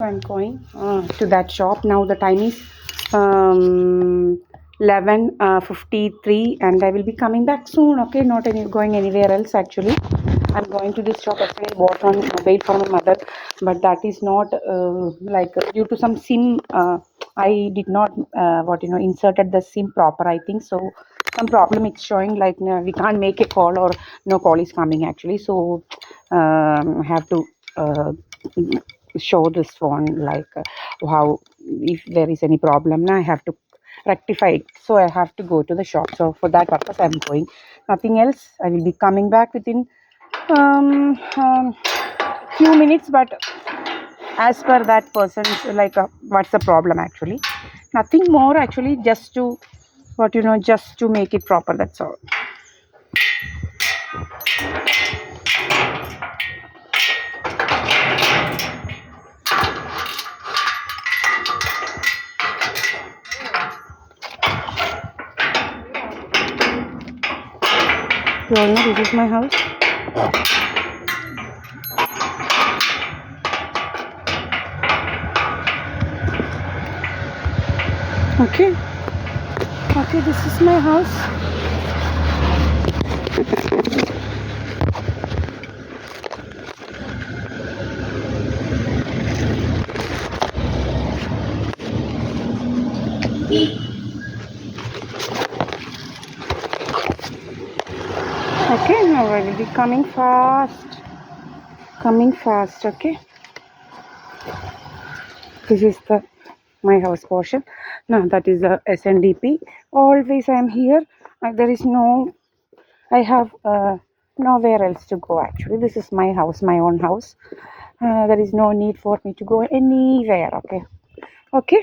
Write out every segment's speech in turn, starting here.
I'm going to that shop. Now the time is 11:53 and I will be coming back soon. Okay, not going anywhere else actually. I'm going to this shop. Actually, I bought one mobile for my mother, but that is not due to some SIM. I did not inserted the SIM proper. I think so. Some problem it's showing like we can't make a call or no call is coming actually. So I have to show this phone like how if there is any problem now I have to rectify it, so I have to go to the shop. So for that purpose I'm going, nothing else. I will be coming back within few minutes, but as per that person's what's the problem actually, nothing more actually, just to just to make it proper, that's all. You all know this is my house. Okay, this is my house. Okay, now I will be coming fast. Okay, this is the my house portion. Now that is the SNDP. Always I am here. There is no, I have nowhere else to go actually. This is my house, my own house. There is no need for me to go anywhere. Okay.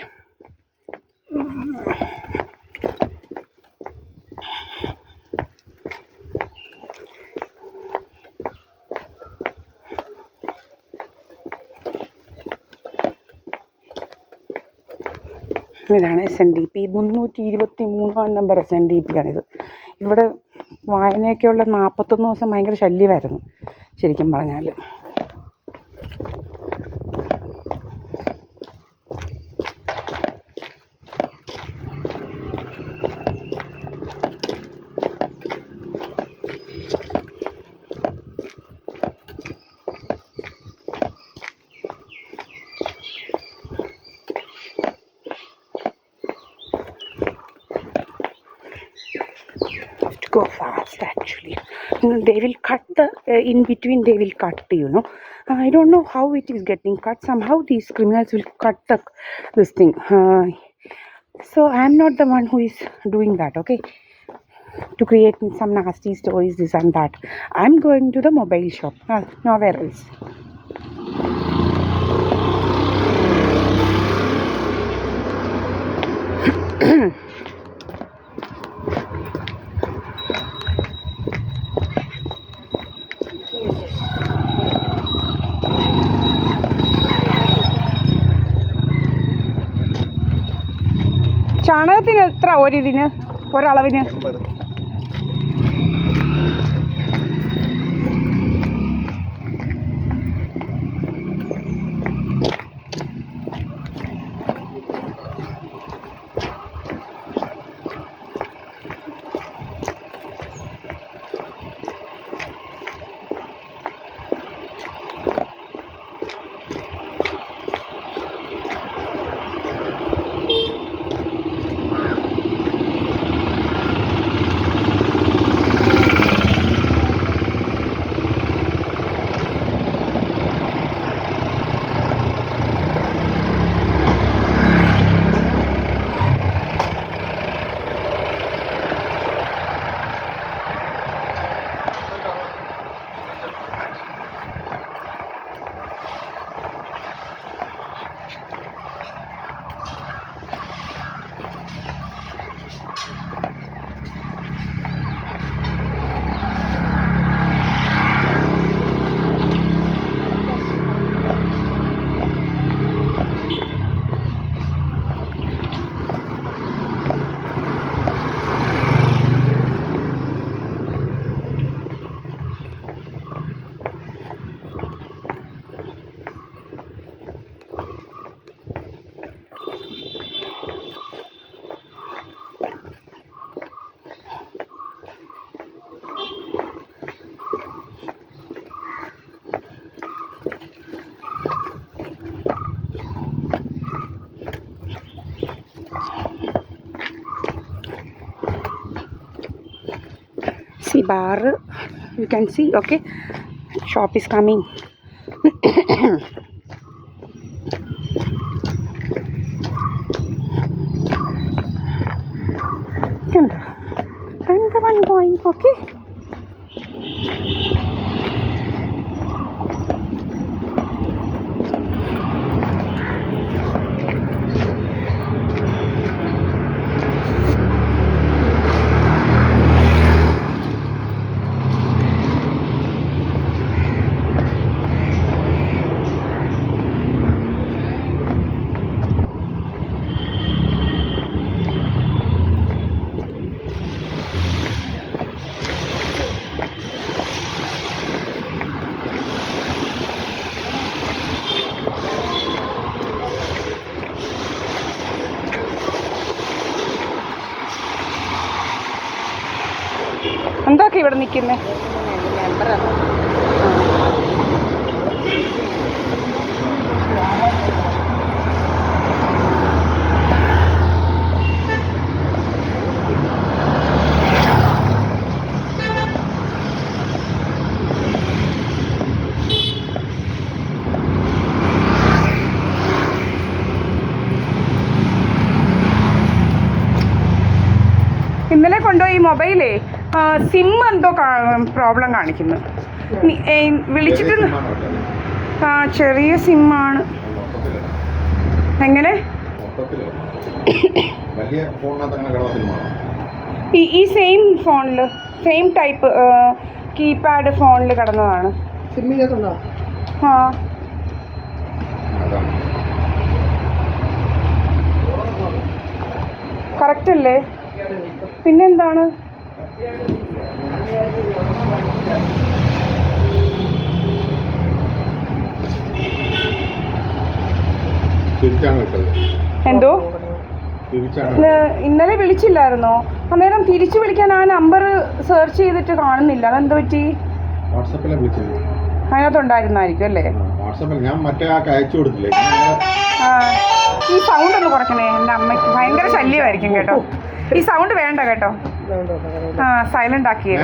ഇതാണ് SNDP 323 number SNDP ആണിത്. ഇവിടെ വായനയൊക്കെയുള്ള 41 ദിവസം ഭയങ്കര ശല്യമായിരുന്നു ശരിക്കും പറഞ്ഞാൽ. Go fast actually. They will cut the in between, they will cut, I don't know how it is getting cut. Somehow these criminals will cut this thing. So I am not the one who is doing that, okay, to create some nasty stories, this and that. I am going to the mobile shop, nowhere else. ചാണകത്തിന് എത്ര ഒരിതിന്, ഒരളവിന്? See bar, you can see. Okay, shop is coming. And the one going. Okay. എന്തൊക്കെ ഇവിടെ നിൽക്കുന്നത്? ഇന്നലെ കൊണ്ടുപോയി മൊബൈലേ SIM എന്തോ problem കാണിക്കുന്നു. വിളിച്ചിട്ട് ചെറിയ സിമ്മാണ്. എങ്ങനെ ഈ സെയിം ഫോണിൽ സെയിം ടൈപ്പ് കീപാഡ് ഫോണിൽ കിടന്നതാണ്. ആ കറക്റ്റ് അല്ലേ? പിന്നെന്താണ്? എന്തോ ഇന്നലെ വിളിച്ചില്ലായിരുന്നോ? അന്നേരം തിരിച്ചു വിളിക്കാൻ ആ നമ്പർ സെർച്ച് ചെയ്തിട്ട് കാണുന്നില്ല. അതെന്ത് പറ്റി? അതിനകത്തുണ്ടായിരുന്നായിരിക്കും അല്ലേ? ഈ സൗണ്ട് ഒന്ന് കുറയ്ക്കണേ. എൻ്റെ അമ്മയ്ക്ക് ഭയങ്കര ശല്യമായിരിക്കും കേട്ടോ. ഈ സൗണ്ട് വേണ്ട കേട്ടോ. ആ സൈലന്റ് ആക്കിയേ.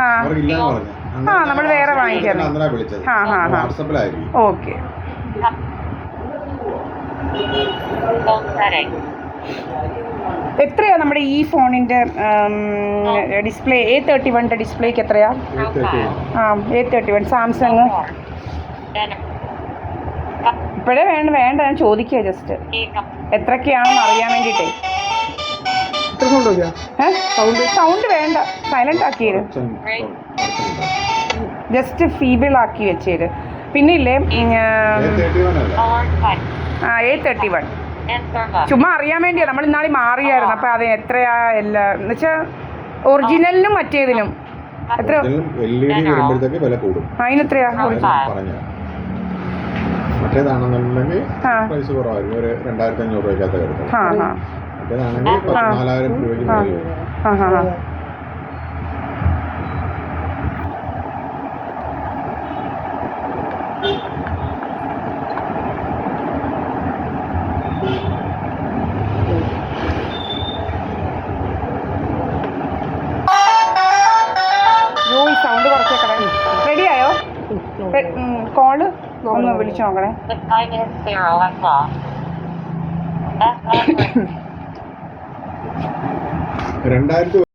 ആ നമ്മൾ വേറെ വാങ്ങിക്കാം. ഓക്കെ. എത്രയാ നമ്മുടെ ഈ ഫോണിന്റെ ഡിസ്പ്ലേ? A31 ഡിസ്പ്ലേക്ക് എത്രയാ? A31 Samsung. ഇപ്പോഴേ വേണ്ട ഞാൻ ചോദിക്കുക ജസ്റ്റ് എത്രയൊക്കെയാണെന്ന് അറിയാൻ വേണ്ടിയിട്ടേ. സൗണ്ട് വേണ്ട, സൈലന്റ് ആക്കിയത്. ജസ്റ്റ് ഫീബിൾ ആക്കി വെച്ചേര്. പിന്നെ ഇല്ലേ A31 ചുമ്മാ അറിയാൻ വേണ്ടിയാ. നമ്മൾ ഇന്നാളി മാറിയായിരുന്നു. അപ്പൊ അത് എത്രയാ എല്ലാ എന്ന് വെച്ചാൽ ഒറിജിനലിനും മറ്റേതിനും എത്ര? അതിനെത്രയാ? മറ്റേതാണെന്നുണ്ടെങ്കിൽ പ്രൈസ് കുറവായിരിക്കും. ഒരു 2500 രൂപയ്ക്കകത്ത് കിടക്കും. മറ്റേതാണെങ്കിൽ 4000 രൂപയ്ക്ക്. സൗണ്ട് കുറച്ചേക്കണേ. റെഡിയായോ? കോള് ഒന്ന് വിളിച്ചു നോക്കണേ. 2000